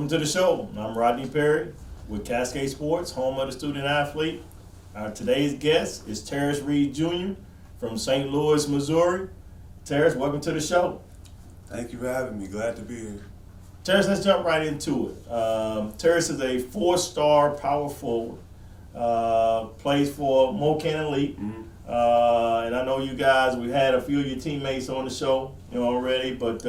Welcome to the show. I'm Rodney with Cascade Sports, home of the student athlete. Today's guest is Tarris Jr. from St. Louis, Missouri. Tarris, welcome to the show. Thank you for having me. Glad to be here. Tarris, let's jump right into it. Tarris is a four-star power forward. Plays for Mocan Elite. And I know you guys, we had a few of your teammates on the show, already, but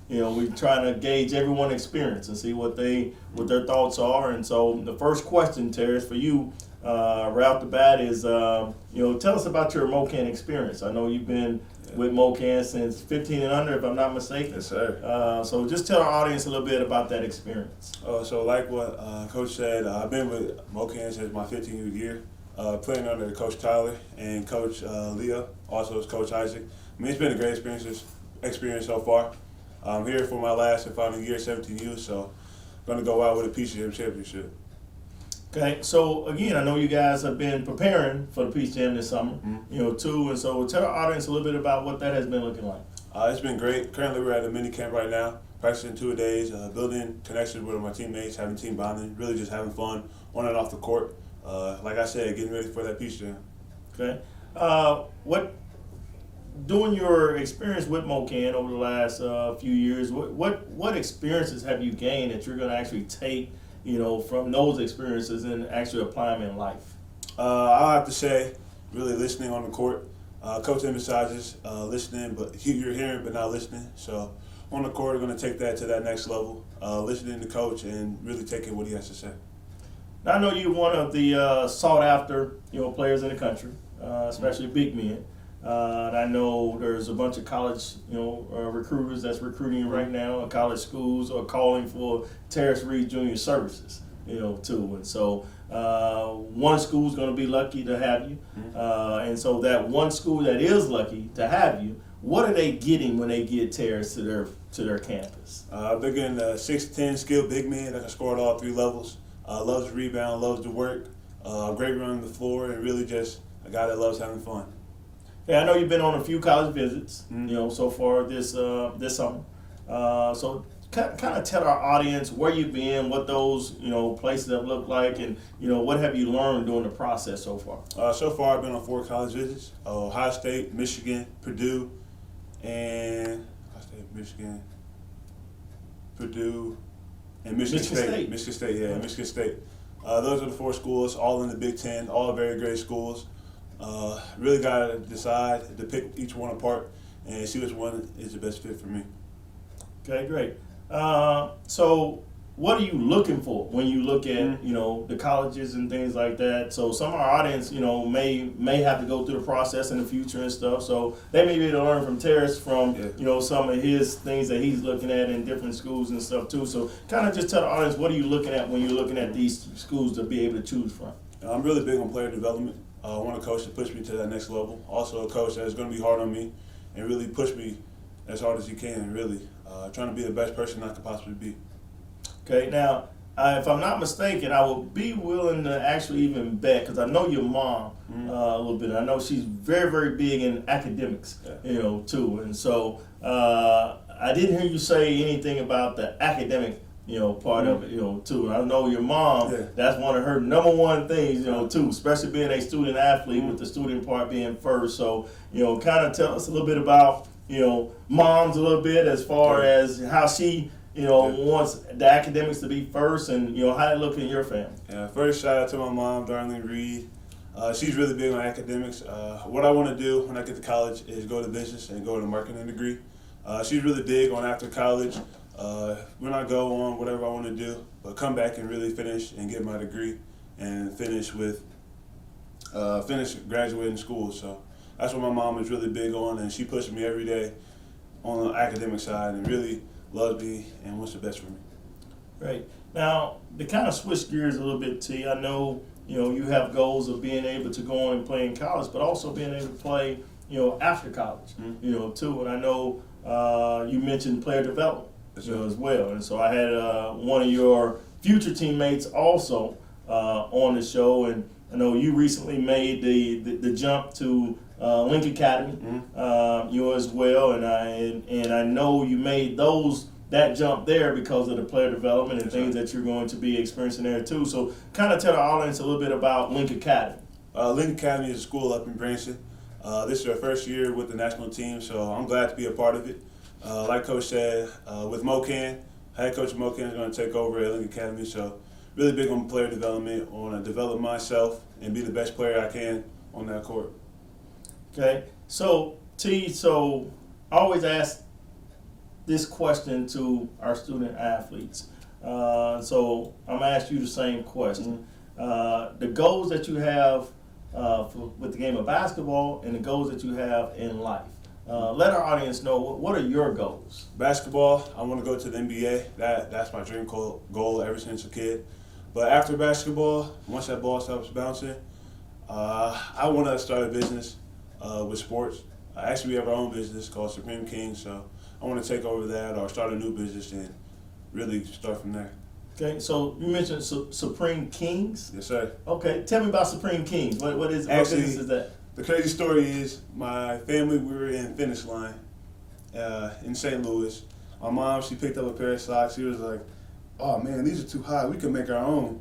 we're trying to gauge everyone's experience and see what their thoughts are. And so the first question, Tarris, for you, right off the bat is, tell us about your Mocan experience. I know you've been with Mocan since 15 and under, if I'm not mistaken. Yes, sir. So just tell our audience a little bit about that experience. So like what Coach said, I've been with Mocan since my 15th year, playing under Coach Tyler and Coach Leah, also as Coach Isaac. I mean, it's been a great experience so far. I'm here for my last and final year, 17U, so I'm going to go out with a PCM championship. Okay, so again, I know you guys have been preparing for the Peach Jam this summer, too, and so tell our audience a little bit about what that has been looking like. It's been great. Currently, we're at a mini camp right now, practicing 2 days, building connections with my teammates, having team bonding, really just having fun on and off the court. Like I said, getting ready for that Peach Jam. Okay, during your experience with Mocan over the last few years, what experiences have you gained that you're going to actually take, from those experiences and actually apply them in life? I'll have to say, really listening on the court. Coach emphasizes listening, but you're hearing but not listening. So on the court, we're going to take that to that next level, listening to Coach and really taking what he has to say. Now, I know you're one of the sought-after, players in the country, especially big men. And I know there's a bunch of college, recruiters that's recruiting right now. College schools are calling for Tarris Jr. services, too. And so one school's going to be lucky to have you. And so that one school that is lucky to have you, what are they getting when they get Tarris to their campus? They're getting a 6'10" skilled big man that can score at all 3 levels. Loves to rebound, loves to work, great running the floor, and really just a guy that loves having fun. Yeah, I know you've been on a few college visits, so far this summer. So kind of tell our audience where you've been, what those places have looked like, and what have you learned during the process so far. So far, I've been on 4 college visits: Ohio State, Michigan, Purdue, and Purdue, and Michigan State. Michigan State. Michigan State. Those are the 4 schools, all in the Big Ten, all very great schools. Really got to decide to pick each one apart and see which one is the best fit for me. Okay, great. So what are you looking for when you look at, the colleges and things like that? So some of our audience, may have to go through the process in the future and stuff. So they may be able to learn from Tarris from, some of his things that he's looking at in different schools and stuff too. So kind of just tell the audience, what are you looking at when you're looking at these schools to be able to choose from? I'm really big on player development. I want a coach to push me to that next level. Also a coach that's going to be hard on me and really push me as hard as he can, and really trying to be the best person I could possibly be. Okay, now, if I'm not mistaken, I would be willing to actually even bet, because I know your mom a little bit. I know she's very, very big in academics, too. And so I didn't hear you say anything about the academic part of it, too. I know your mom, that's one of her number one things, too, especially being a student athlete with the student part being first. So, kind of tell us a little bit about, moms a little bit as far as how she, wants the academics to be first and, how they look in your family. Yeah, first shout out to my mom, Darlene Reed. She's really big on academics. What I want to do when I get to college is go to business and go to a marketing degree. She's really big on after college. When I go on whatever I want to do, but come back and really finish and get my degree and finish graduating school. So that's what my mom is really big on, and she pushes me every day on the academic side and really loves me and wants the best for me. Right. Now, to kind of switch gears a little bit, T, I know, you have goals of being able to go on and play in college, but also being able to play, after college, too. And I know you mentioned player development. As well. And so I had one of your future teammates also on the show, and I know you recently made the jump to Link Academy, you as well, and I know you made those that jump there because of the player development and things that you're going to be experiencing there too. So kind of tell the audience a little bit about Link Academy. Link Academy is a school up in Branson. This is our first year with the national team, so I'm glad to be a part of it. Like Coach said, with Mocan, head coach Mocan is going to take over at Link Academy, so really big on player development, on to develop myself and be the best player I can on that court. Okay, so so I always ask this question to our student athletes. So I'm gonna ask you the same question. The goals that you have with the game of basketball and the goals that you have in life. Let our audience know what are your goals. Basketball, I want to go to the NBA. That's my dream goal ever since a kid. But after basketball, once that ball stops bouncing, I want to start a business with sports. Actually, we have our own business called Supreme King, so I want to take over that or start a new business and really start from there. Okay, so you mentioned Supreme Kings. Yes, sir. Okay, tell me about Supreme Kings. What business is that? The crazy story is my family, we were in Finish Line in St. Louis. My mom, she picked up a pair of socks. She was like, oh man, these are too high. We can make our own.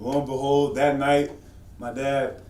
Lo and behold, that night, my dad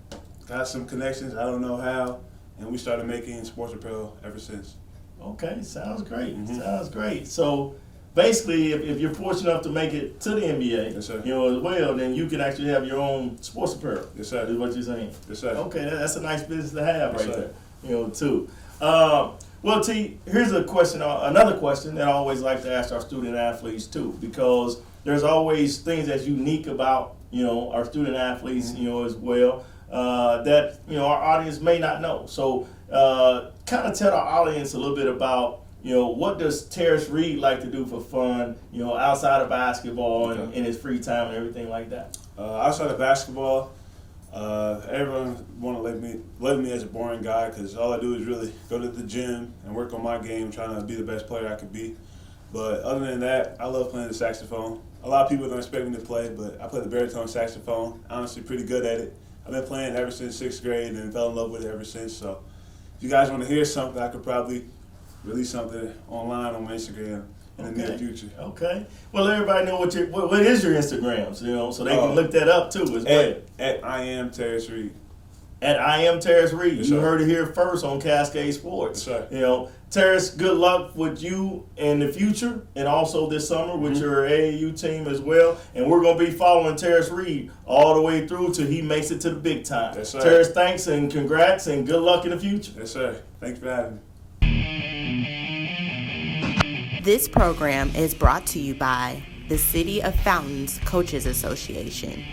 got some connections. I don't know how. And we started making sports apparel ever since. Okay, sounds great. Sounds great. So basically, if you're fortunate enough to make it to the NBA, yes, sir. As well, then you can actually have your own sports apparel. Yes, sir. Is what you're saying. Yes, sir. Okay, that's a nice business to have Yes, right sir. there. Too. Well, T, here's a question. Another question that I always like to ask our student athletes too, because there's always things that's unique about our student athletes, as well. That our audience may not know. So kind of tell our audience a little bit about what does Tarris Reed like to do for fun, outside of basketball and in his free time and everything like that. Outside of basketball, everyone want to label me as a boring guy because all I do is really go to the gym and work on my game, trying to be the best player I could be. But other than that, I love playing the saxophone. A lot of people don't expect me to play, but I play the baritone saxophone. Honestly, pretty good at it. I've been playing ever since 6th grade and fell in love with it ever since. So if you guys want to hear something, I could probably release something online on my Instagram in the near future. Okay. Well, let everybody know what is your Instagrams, so they can look that up too as well. At I am Tarris Reed. At I am Tarris Reed. Yes, you sir. heard it here first on Cascade Sports. Yes, sir. Tarris, good luck with you in the future and also this summer with your AAU team as well. And we're going to be following Tarris Reed all the way through till he makes it to the big time. Yes, sir. Tarris, thanks and congrats and good luck in the future. Yes, sir. Thanks for having me. This program is brought to you by the City of Fountains Coaches Association.